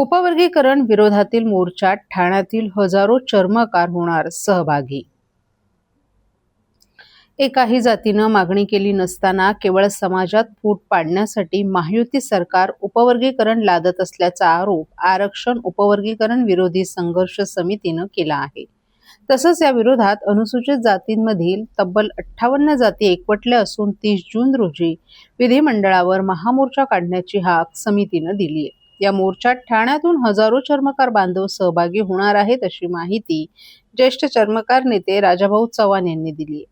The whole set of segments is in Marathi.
उपवर्गीकरण विरोधातील मोर्चात ठाण्यातील हजारो चर्मकार होणार सहभागी. एकाही जातीनं मागणी केली नसताना केवळ समाजात फूट पाडण्यासाठी महायुती सरकार उपवर्गीकरण लादत असल्याचा आरोप आरक्षण उपवर्गीकरण विरोधी संघर्ष समितीनं केला आहे. तसंच या विरोधात अनुसूचित जातींमधील तब्बल 58 जाती एकवटल्या असून 30 जून रोजी विधिमंडळावर महामोर्चा काढण्याची हाक समितीनं दिली आहे. या मोर्चात ठाण्यातून हजारो चर्मकार बांधव सहभागी होणार आहेत अशी माहिती ज्येष्ठ चर्मकार नेते राजाभाऊ चव्हाण यांनी दिली आहे.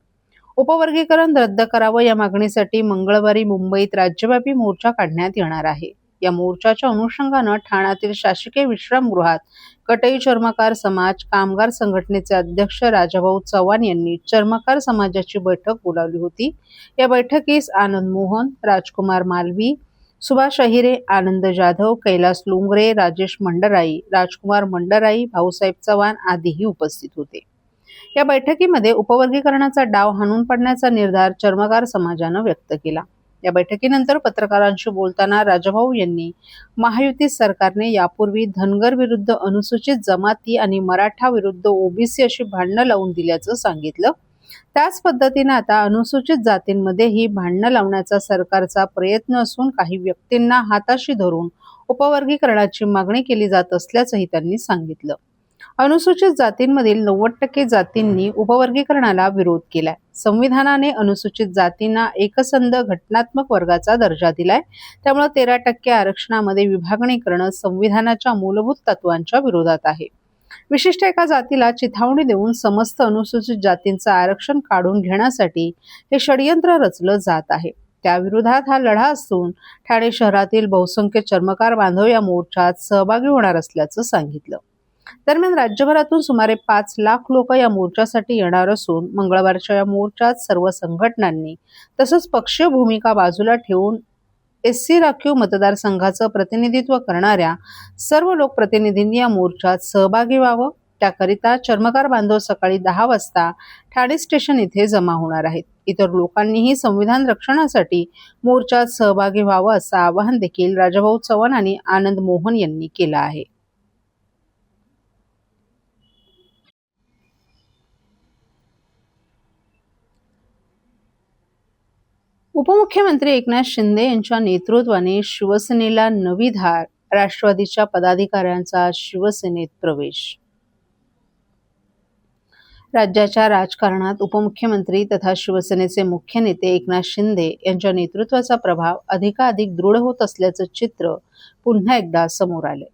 उपवर्गीकरण रद्द करावं या मागणीसाठी मंगळवारी मुंबईत राज्यव्यापी मोर्चा काढण्यात येणार आहे. या मोर्चाच्या अनुषंगानं ठाण्यातील शासकीय विश्रामगृहात कटई चर्मकार समाज कामगार संघटनेचे अध्यक्ष राजाभाऊ चव्हाण यांनी चर्मकार समाजाची बैठक बोलावली होती. या बैठकीस आनंद मोहन, राजकुमार मालवी, सुभाष अहिरे, आनंद जाधव, कैलास लुंगरे, राजेश मंडराई, राजकुमार मंडराई, भाऊसाहेब चव्हाण आदीही उपस्थित होते. या बैठकीमध्ये उपवर्गीकरणाचा डाव हाणून पाडण्याचा निर्धार चर्मकार समाजानं व्यक्त केला. या बैठकीनंतर पत्रकारांशी बोलताना राजाभाऊ यांनी महायुती सरकारने यापूर्वी धनगर विरुद्ध अनुसूचित जमाती आणि मराठा विरुद्ध ओबीसी अशी भांडणं लावून दिल्याचं सांगितलं. त्याच पद्धतीने आता अनुसूचित जातींमध्ये ही भांडणं लावण्याचा सरकारचा प्रयत्न असून काही व्यक्तींना हाताशी धरून उपवर्गीकरणाची मागणी केली जात असल्याचंही त्यांनी सांगितलं. अनुसूचित जातींमधील 90% जातींनी उपवर्गीकरणाला विरोध केलाय. संविधानाने अनुसूचित जातींना एकसंध घटनात्मक वर्गाचा दर्जा दिलाय. त्यामुळे 13% आरक्षणामध्ये विभागणी करणं संविधानाच्या मूलभूत तत्वांच्या विरोधात आहे. विशिष्ट एका जातीला चिथावणी देऊन समस्त अनुसूचित जातींचं आरक्षण काढून घेण्यासाठी हे षडयंत्र रचलं जात आहे. त्याविरोधात हा लढा असून ठाणे शहरातील बहुसंख्य चर्मकार बांधव या मोर्चात सहभागी होणार असल्याचं सांगितलं. दरम्यान राज्यभरातून सुमारे 5 लाख लोक या मोर्चासाठी येणार असून मंगळवारच्या या मोर्चात सर्व संघटनांनी तसंच पक्षीय भूमिका बाजूला ठेवून एससी राखीव मतदारसंघाचं प्रतिनिधित्व करणाऱ्या सर्व लोकप्रतिनिधींनी या मोर्चात सहभागी व्हावं. त्याकरिता चर्मकार बांधव सकाळी 10 वाजता ठाणे स्टेशन इथे जमा होणार आहेत. इतर लोकांनीही संविधान रक्षणासाठी मोर्चात सहभागी व्हावं असं आवाहन देखील राजाभाऊ चव्हाण आणि आनंद मोहन यांनी केलं आहे. उपमुख्यमंत्री एकनाथ शिंदे यांच्या नेतृत्वाने शिवसेनेला नवी धार, राष्ट्रवादीच्या पदाधिकाऱ्यांचा शिवसेनेत प्रवेश. राज्याच्या राजकारणात उपमुख्यमंत्री तथा शिवसेनेचे मुख्य नेते एकनाथ शिंदे यांच्या नेतृत्वाचा प्रभाव अधिकाधिक दृढ होत असल्याचं चित्र पुन्हा एकदा समोर आले.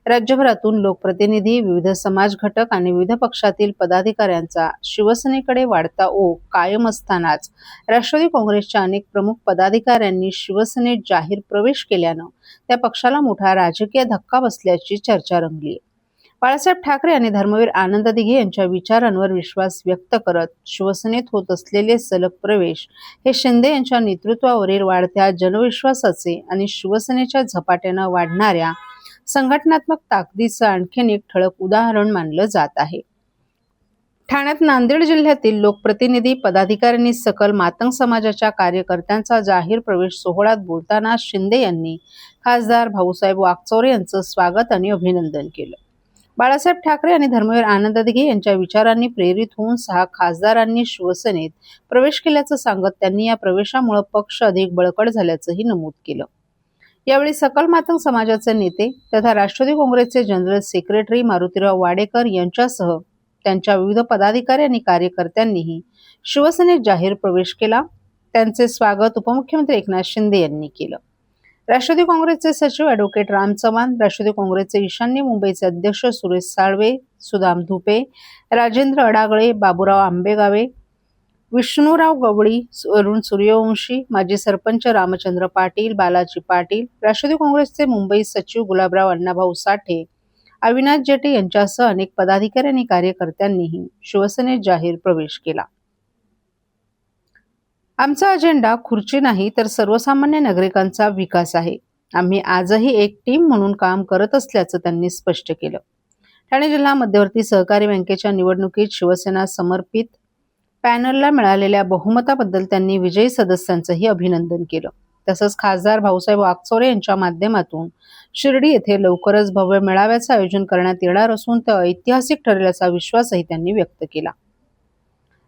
राज्यभरातून लोकप्रतिनिधी, विविध समाज घटक आणि विविध पक्षातील पदाधिकाऱ्यांचा शिवसेनेकडे वाढता ओघ कायम असतानाच राष्ट्रवादी काँग्रेसच्या अनेक प्रमुख पदाधिकाऱ्यांनी शिवसेनेत जाहीर प्रवेश केल्यानं त्या पक्षाला मोठा राजकीय धक्का बसल्याची चर्चा रंगली. बाळासाहेब ठाकरे आणि धर्मवीर आनंद दिघे यांच्या विचारांवर विश्वास व्यक्त करत शिवसेनेत होत असलेले सलग प्रवेश हे शिंदे यांच्या नेतृत्वावरील वाढत्या जनविश्वासाचे आणि शिवसेनेच्या झपाट्यानं वाढणाऱ्या संघटनात्मक ताकदीचं आणखीन एक ठळक उदाहरण मानलं जात आहे. ठाण्यात नांदेड जिल्ह्यातील लोकप्रतिनिधी, पदाधिकाऱ्यांनी सकल मातंग समाजाच्या कार्यकर्त्यांचा जाहीर प्रवेश सोहळ्यात बोलताना शिंदे यांनी खासदार भाऊसाहेब वागचौरे यांचं स्वागत आणि अभिनंदन केलं. बाळासाहेब ठाकरे आणि धर्मवीर आनंद दिघे यांच्या विचारांनी प्रेरित होऊन 6 खासदारांनी शिवसेनेत प्रवेश केल्याचं सांगत त्यांनी या प्रवेशामुळे पक्ष अधिक बळकट झाल्याचंही नमूद केलं. यावेळी सकल मातंग समाजाचे नेते तथा राष्ट्रवादी काँग्रेसचे जनरल सेक्रेटरी मारुतीराव वाडेकर यांच्यासह त्यांच्या विविध पदाधिकारी आणि कार्यकर्त्यांनीही शिवसेनेत जाहीर प्रवेश केला. त्यांचे स्वागत उपमुख्यमंत्री एकनाथ शिंदे यांनी केलं. राष्ट्रवादी काँग्रेसचे सचिव ॲडव्होकेट राम चव्हाण, राष्ट्रवादी काँग्रेसचे ईशान्य मुंबईचे अध्यक्ष सुरेश साळवे, सुदाम धुपे, राजेंद्र अडागळे, बाबूराव आंबेगावे, विष्णुराव गवळी, अरुण सूर्यवंशी, माजी सरपंच रामचंद्र पाटील, बालाजी पाटील, राष्ट्रवादी काँग्रेसचे मुंबई सचिव गुलाबराव अण्णाभाऊ साठे, अविनाश जेटे यांच्यासह अनेक पदाधिकारी आणि कार्यकर्त्यांनीही शिवसेनेत जाहीर प्रवेश केला. आमचा अजेंडा खुर्ची नाही तर सर्वसामान्य नागरिकांचा विकास आहे. आम्ही आजही एक टीम म्हणून काम करत असल्याचं त्यांनी स्पष्ट केलं. ठाणे जिल्हा मध्यवर्ती सहकारी बँकेच्या निवडणुकीत शिवसेना समर्पित पॅनलला मिळालेल्या बहुमताबद्दल त्यांनी विजयी सदस्यांचंही अभिनंदन केलं. तसंच खासदार भाऊसाहेब वागचौरे यांच्या माध्यमातून शिर्डी येथे लवकरच भव्य मेळाव्याचं आयोजन करण्यात येणार असून ते ऐतिहासिक ठरेल असा विश्वासही त्यांनी व्यक्त केला.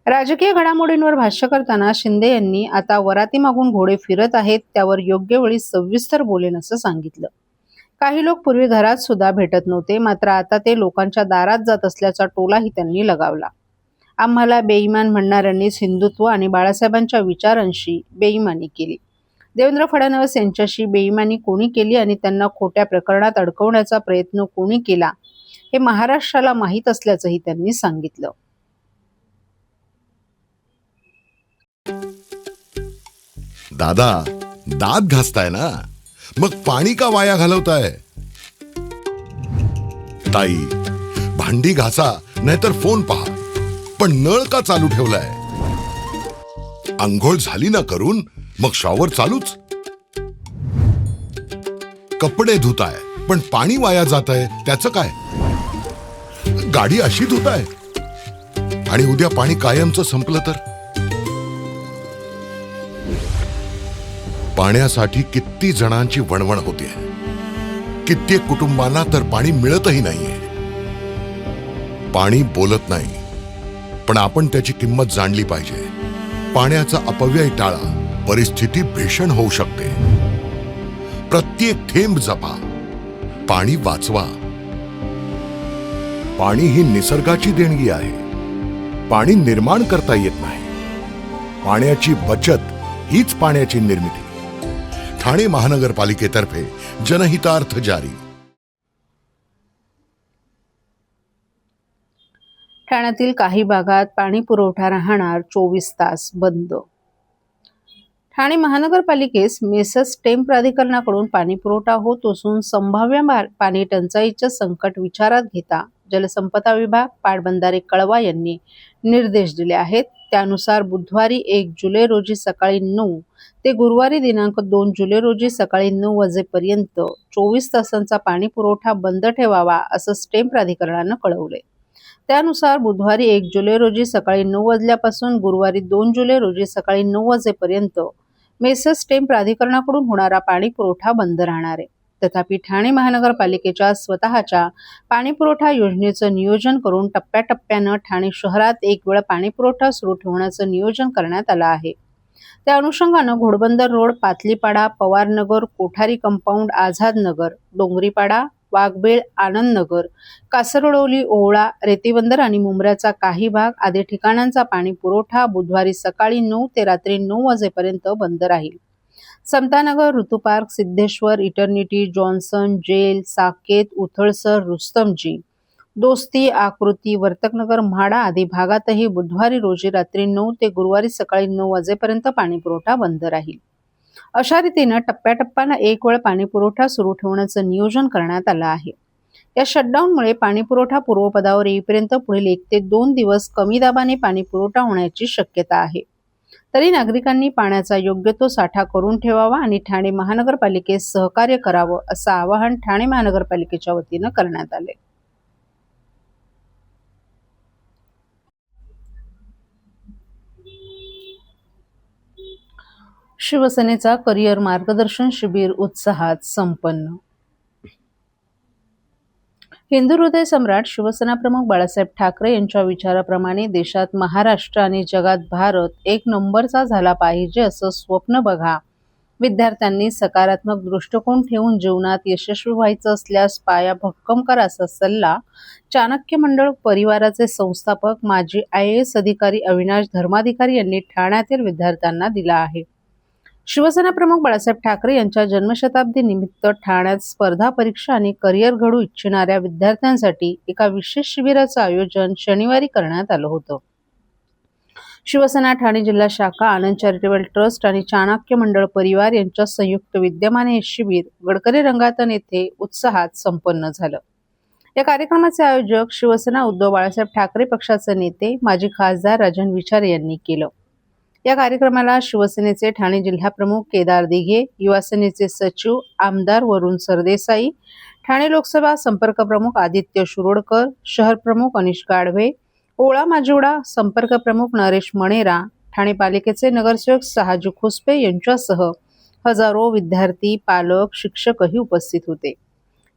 राजकीय घडामोडींवर भाष्य करताना शिंदे यांनी आता वरातीमागून घोडे फिरत आहेत त्यावर योग्य वेळी सविस्तर बोलेन असं सांगितलं. काही लोक पूर्वी घरात सुद्धा भेटत नव्हते, मात्र आता ते लोकांच्या दारात जात असल्याचा टोलाही त्यांनी लगावला. आम्हाला बेईमान म्हणणाऱ्यांनीच हिंदुत्व आणि बाळासाहेबांच्या विचारांशी बेईमानी केली. देवेंद्र फडणवीस यांच्याशी बेईमानी कोणी केली आणि त्यांना खोट्या प्रकरणात अडकवण्याचा प्रयत्न कोणी केला हे महाराष्ट्राला माहीत असल्याचंही त्यांनी सांगितलं. दादा, दात घासताय ना, मग पाणी का वाया घालवताय? ताई, भांडी घासा नाहीतर फोन पहा, पण नळ का चालू ठेवलाय? अंघोळ झाली ना करून, मग शॉवर चालूच. कपडे धुताय पण पाणी वाया जात आहे, त्याचं काय? गाडी अशी धुताय आणि उद्या पाणी कायमचं संपलं तर? पाण्यासाठी किती जणांची वणवण होते. कित्येक कुटुंबांना तर पाणी मिळतही नाहीये. पाणी बोलत नाही, पण आपण त्याची किंमत जाणली पाहिजे. पाण्याचा अपव्यय टाळा, परिस्थिती भीषण होऊ शकते. प्रत्येक थेंब जपा, पाणी वाचवा. पाणी ही निसर्गाची देणगी आहे. पाणी निर्माण करता येत नाही. पाण्याची बचत हीच पाण्याची निर्मिती. ठाणे महानगरपालिकेतर्फे जनहितार्थ जारी. ठाण्यातील काही भागात पाणी पुरवठा राहणार 24 तास बंद. ठाणे महानगरपालिकेस मेसस टेम प्राधिकरणाकडून पाणी पुरवठा होत असून संभाव्य पाणी टंचाईचे संकट विचारात घेता जलसंपदा विभाग, पाटबंधारे कळवा यांनी निर्देश दिले आहेत. त्यानुसार बुधवारी 1 जुलै रोजी सकाळी 9 ते गुरुवारी दिनांक 2 जुलै रोजी सकाळी 9 वाजेपर्यंत 24 तासांचा पाणी पुरवठा बंद ठेवावा असं स्टेम प्राधिकरणानं कळवले. त्यानुसार बुधवारी 1 जुलै रोजी सकाळी 9 वाजल्यापासून गुरुवारी 2 जुलै रोजी सकाळी 9 वाजेपर्यंत मेसस टेम प्राधिकरणाकडून होणारा पाणी पुरवठा बंद राहणार आहे. तथापि ठाणे महानगरपालिकेच्या स्वतःच्या पाणी पुरवठा योजनेचं नियोजन करून टप्प्याटप्प्यानं ठाणे शहरात एक वेळ पाणी पुरवठा सुरू ठेवण्याचं नियोजन करण्यात आलं आहे. त्या अनुषंगानं घोडबंदर रोड, पातलीपाडा, पवारनगर, कोठारी कंपाऊंड, आझाद नगर, डोंगरीपाडा, वाघबेळ, आनंद नगर, कासरडोली, ओवळा, रेतीबंदर आणि मुंब्र्याचा काही भाग आदी ठिकाणांचा पाणी पुरवठा बुधवारी सकाळी 9 ते रात्री 9 वाजेपर्यंत बंद राहील. Samatanagar, Rutupark, Siddheshwar, Eternity, Johnson, jail, Saket, Uthalsar, Rustomjee, Dosti, Akruti, Vartak Nagar, MHADA आदी भागातही बुधवारी रोजी रात्री 9 ते गुरुवारी सकाळी 9 वाजेपर्यंत पाणी पुरवठा बंद राहील. अशा रीतीनं टप्प्याटप्प्यानं एक वेळ पाणी पुरवठा सुरू ठेवण्याचं नियोजन करण्यात आलं आहे. या शटडाऊनमुळे पाणी पुरवठा पूर्वपदावर येईपर्यंत पुढील 1 ते 2 दिवस कमी दाबाने पाणी पुरवठा होण्याची शक्यता आहे. तरी नागरिकांनी पाण्याचा योग्य तो साठा करून ठेवावा आणि ठाणे महानगरपालिकेस सहकार्य करावं असं आवाहन ठाणे महानगरपालिकेच्या वतीनं करण्यात आले. शिवसेनेचा करिअर मार्गदर्शन शिबिर उत्साहात संपन्न. हिंदू हृदय सम्राट शिवसेना प्रमुख बाळासाहेब ठाकरे यांच्या विचाराप्रमाणे देशात महाराष्ट्र आणि जगात भारत एक नंबरचा झाला पाहिजे असं स्वप्न बघा. विद्यार्थ्यांनी सकारात्मक दृष्टिकोन ठेवून जीवनात यशस्वी व्हायचं असल्यास पाया भक्कम करा असा सल्ला चाणक्य मंडळ परिवाराचे संस्थापक माजी IAS अधिकारी अविनाश धर्माधिकारी यांनी ठाण्यातील विद्यार्थ्यांना दिला आहे. शिवसेना प्रमुख बाळासाहेब ठाकरे यांच्या जन्मशताब्दी निमित्त ठाण्यात स्पर्धा परीक्षा आणि करिअर घडू इच्छिणाऱ्या विद्यार्थ्यांसाठी एका विशेष शिबिराचं आयोजन शनिवारी करण्यात आलं होतं. शिवसेना ठाणे जिल्हा शाखा, आनंद चॅरिटेबल ट्रस्ट आणि चाणक्य मंडळ परिवार यांच्या संयुक्त विद्यमाने हे शिबिर गडकरी रंगातन येथे उत्साहात संपन्न झालं. या कार्यक्रमाचे आयोजक शिवसेना उद्धव बाळासाहेब ठाकरे पक्षाचे नेते माजी खासदार राजन विचारे यांनी केलं. या कार्यक्रमाला शिवसेनेचे ठाणे जिल्हाप्रमुख केदार दिघे, युवासेनेचे सचिव आमदार वरुण सरदेसाई, ठाणे लोकसभा संपर्क प्रमुख आदित्य शिरोडकर, शहर प्रमुख अनिश गाढवे, ओळा माजिवडा संपर्क प्रमुख नरेश मणेरा, ठाणे पालिकेचे नगरसेवक सहाजी खुसपे यांच्यासह हजारो विद्यार्थी, पालक, शिक्षकही उपस्थित होते.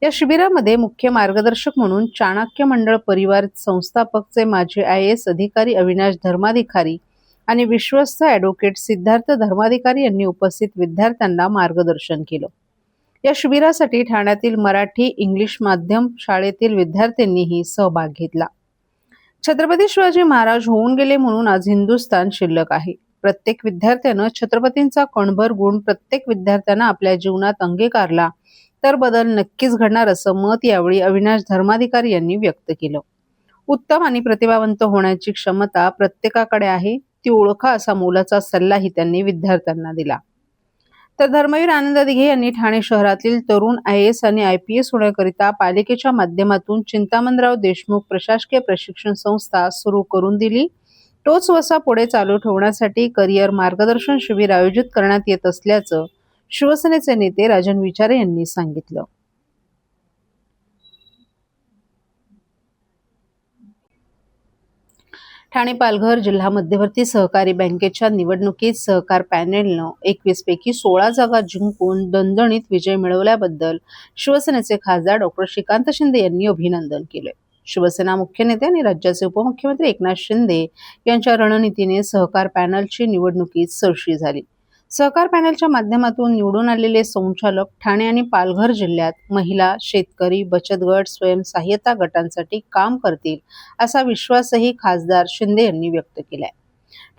या शिबिरामध्ये मुख्य मार्गदर्शक म्हणून चाणक्य मंडळ परिवार संस्थापकचे माजी IAS अधिकारी अविनाश धर्माधिकारी आणि विश्वस्त ॲडव्होकेट सिद्धार्थ धर्माधिकारी यांनी उपस्थित विद्यार्थ्यांना मार्गदर्शन केलं. या शिबिरासाठी ठाण्यातील मराठी इंग्लिश माध्यम शाळेतील विद्यार्थ्यांनीही सहभाग घेतला. छत्रपती शिवाजी महाराज होऊन गेले म्हणून आज हिंदुस्थान शिल्लक आहे. प्रत्येक विद्यार्थ्यानं छत्रपतींचा कणभर गुण प्रत्येक विद्यार्थ्यानं आपल्या जीवनात अंगीकारला तर बदल नक्कीच घडणार असं मत यावेळी अविनाश धर्माधिकारी यांनी व्यक्त केलं. उत्तम आणि प्रतिभावंत होण्याची क्षमता प्रत्येकाकडे आहे, ती ओळखा असा मोलाचा सल्लाही त्यांनी विद्यार्थ्यांना दिला. तर धर्मवीर आनंद दिघे यांनी ठाणे शहरातील तरुण IAS आणि IPS होण्याकरिता पालिकेच्या माध्यमातून चिंतामणराव देशमुख प्रशासकीय प्रशिक्षण संस्था सुरू करून दिली. तोच वसा पुढे चालू ठेवण्यासाठी करिअर मार्गदर्शन शिबिर आयोजित करण्यात येत असल्याचं शिवसेनेचे नेते राजन विचारे यांनी सांगितलं. ठाणे पालघर जिल्हा मध्यवर्ती सहकारी बँकेच्या निवडणुकीत सहकार पॅनेलनं 21 पैकी 16 जागा जिंकून दणदणीत विजय मिळवल्याबद्दल शिवसेनेचे खासदार डॉ. श्रीकांत शिंदे यांनी अभिनंदन केले. शिवसेना मुख्य नेते आणि राज्याचे उपमुख्यमंत्री एकनाथ शिंदे यांच्या रणनीतीने सहकार पॅनलची निवडणुकीत सरशी झाली. सहकार पॅनलच्या माध्यमातून निवडून आलेले संचालक ठाणे आणि पालघर जिल्ह्यात महिला, शेतकरी, बचत गट, स्वयंसहाय्यता गटांसाठी काम करतील असा विश्वासही खासदार शिंदे यांनी व्यक्त केलाय.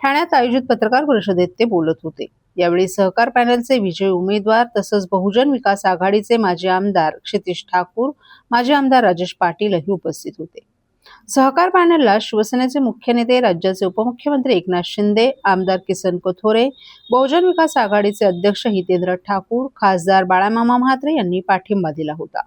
ठाण्यात आयोजित पत्रकार परिषदेत ते बोलत होते. यावेळी सहकार पॅनलचे विजयी उमेदवार तसंच बहुजन विकास आघाडीचे माजी आमदार क्षितिज ठाकूर, माजी आमदार राजेश पाटीलही उपस्थित होते. सहकार पॅनलला शिवसेनेचे मुख्य नेते, राज्याचे उपमुख्यमंत्री एकनाथ शिंदे, आमदार किसन कथोरे, बहुजन विकास आघाडीचे अध्यक्ष हितेंद्र ठाकूर, खासदार बाळामामा म्हात्रे यांनी पाठिंबा दिला होता.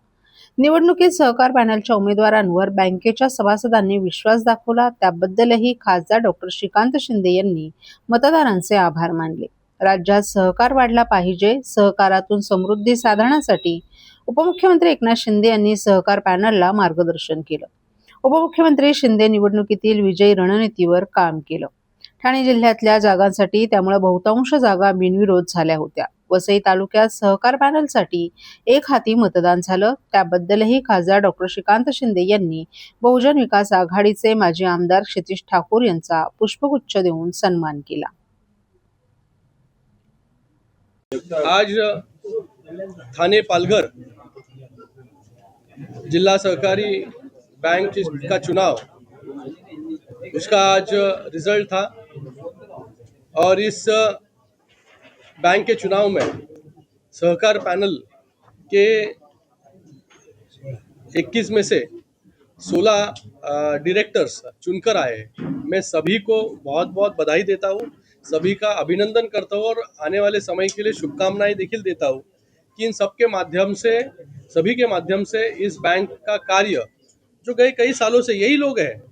निवडणुकीत सहकार पॅनलच्या उमेदवारांवर बँकेच्या सभासदांनी विश्वास दाखवला, त्याबद्दलही खासदार डॉ. श्रीकांत शिंदे यांनी मतदारांचे आभार मानले. राज्यात सहकार वाढला पाहिजे, सहकारातून समृद्धी साधण्यासाठी उपमुख्यमंत्री एकनाथ शिंदे यांनी सहकार पॅनलला मार्गदर्शन केलं. उपमुख्यमंत्री शिंदे निवडणुकीतील विजयी रणनीतीवर काम केलं. ठाणे जिल्ह्यातल्या जागांसाठी त्यामुळे बहुतांश जागा बिनविरोध झाल्या होत्या. वसई तालुक्यात सहकार पॅनलसाठी एक हाती मतदान झालं, त्याबद्दलही खासदार डॉ. श्रीकांत शिंदे यांनी बहुजन विकास आघाडीचे माजी आमदार क्षितिज ठाकूर यांचा पुष्पगुच्छ देऊन सन्मान केला. आज थाने पालघर जिला सहकारी बैंक का चुनाव, उसका आज रिजल्ट था और इस बैंक के चुनाव में सहकार पैनल के 21 में से 16 डायरेक्टर्स चुनकर आए। मैं सभी को बहुत बहुत बधाई देता हूँ, सभी का अभिनंदन करता हूँ और आने वाले समय के लिए शुभकामनाएं देखिल देता हूँ कि इन सबके माध्यम से, सभी के माध्यम से इस बैंक का कार्य जो गए कई सालों से, यही लोग हैं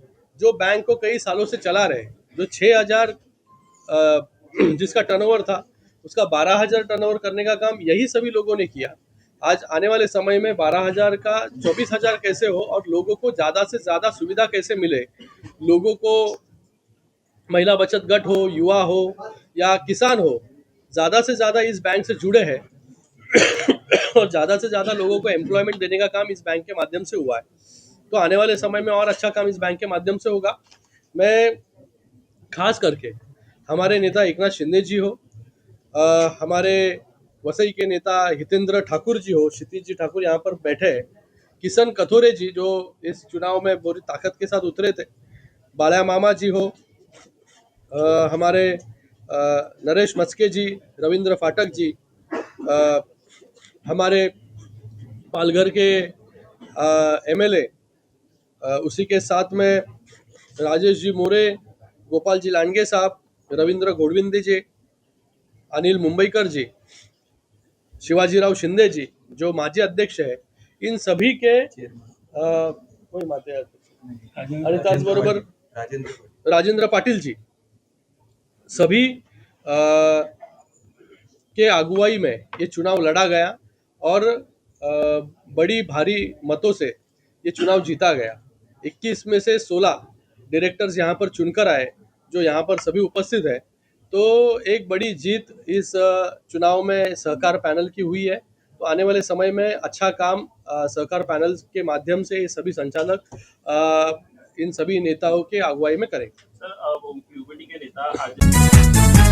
जो बैंक को कई सालों से चला रहे हैं। जो 6,000 जिसका टर्नओवर था उसका 12,000 टर्नओवर करने का काम यही सभी लोगों ने किया। आज आने वाले समय में 12,000 का 24,000 कैसे हो और लोगों को ज़्यादा से ज़्यादा सुविधा कैसे मिले, लोगों को महिला बचत गट हो, युवा हो या किसान हो, ज़्यादा से ज़्यादा इस बैंक से जुड़े हैं और ज़्यादा से ज़्यादा लोगों को एम्प्लॉयमेंट देने का काम इस बैंक के माध्यम से हुआ है। तो आने वाले समय में और अच्छा काम इस बैंक के माध्यम से होगा। मैं खास करके हमारे नेता एकनाथ शिंदे जी हो, हमारे वसई के नेता हितेंद्र ठाकुर जी हो, क्षितिज जी ठाकुर यहाँ पर बैठे हैं, किसन कथोरे जी जो इस चुनाव में पूरी ताकत के साथ उतरे थे, बाला मामा जी हो, हमारे नरेश मस्के जी, रविंद्र फाटक जी, हमारे पालघर के MLA, उसी के साथ में राजेश जी मोरे, गोपाल जी लांडगे साहब, रविंद्र घोड़विंदे जी, अनिल मुंबईकर जी, शिवाजीराव शिंदे जी जो माजी अध्यक्ष है, इन सभी के आणि त्याचबरोबर राजेंद्र पाटिल जी, सभी के अगुवाई में ये चुनाव लड़ा गया और बड़ी भारी मतों से ये चुनाव जीता गया। 21 में से 16 डायरेक्टर्स यहाँ पर चुनकर आए जो यहाँ पर सभी उपस्थित है। तो एक बड़ी जीत इस चुनाव में सहकार पैनल की हुई है तो आने वाले समय में अच्छा काम सहकार पैनल के माध्यम से ये सभी संचालक इन सभी नेताओं के अगुवाई में करेंगे। सर यूपीडी के नेता आज